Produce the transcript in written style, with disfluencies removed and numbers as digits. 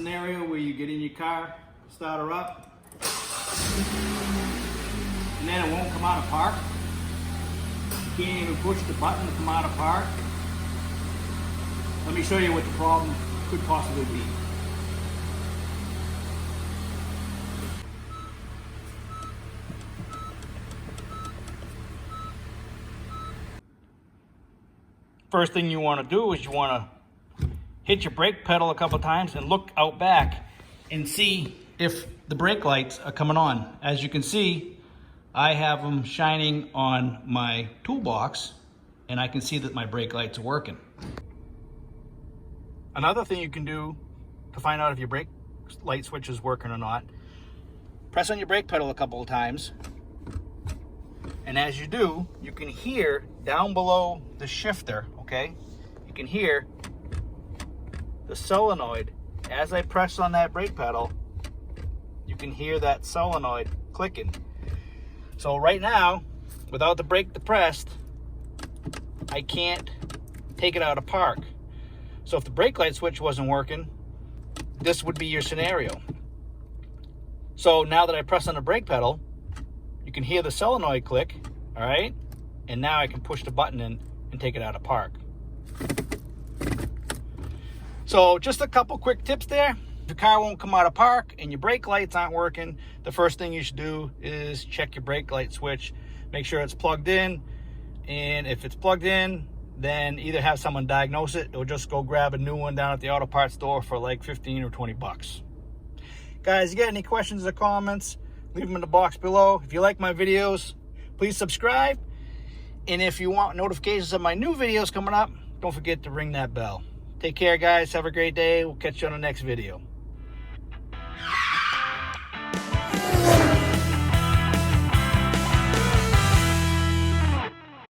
scenario where you get in your car, start her up, and then it won't come out of park. You can't even push the button to come out of park. Let me show you what the problem could possibly be. First thing you want to do is you want to hit your brake pedal a couple times and look out back and see if the brake lights are coming on. As you can see, I have them shining on my toolbox and I can see that my brake lights are working. Another thing you can do to find out if your brake light switch is working or not, press on your brake pedal a couple of times, and as you do, you can hear down below the shifter, okay? You can hear the solenoid. As I press on that brake pedal, you can hear that solenoid clicking. So right now, without the brake depressed, I can't take it out of park. So if the brake light switch wasn't working, this would be your scenario. So now that I press on the brake pedal, you can hear the solenoid click, all right? And now I can push the button in and take it out of park. So just a couple quick tips there. If your car won't come out of park and your brake lights aren't working, the first thing you should do is check your brake light switch. Make sure it's plugged in. And if it's plugged in, then either have someone diagnose it or just go grab a new one down at the auto parts store for like 15 or 20 bucks. Guys, you got any questions or comments, leave them in the box below. If you like my videos, please subscribe. And if you want notifications of my new videos coming up, don't forget to ring that bell. Take care, guys. Have a great day. We'll catch you on the next video.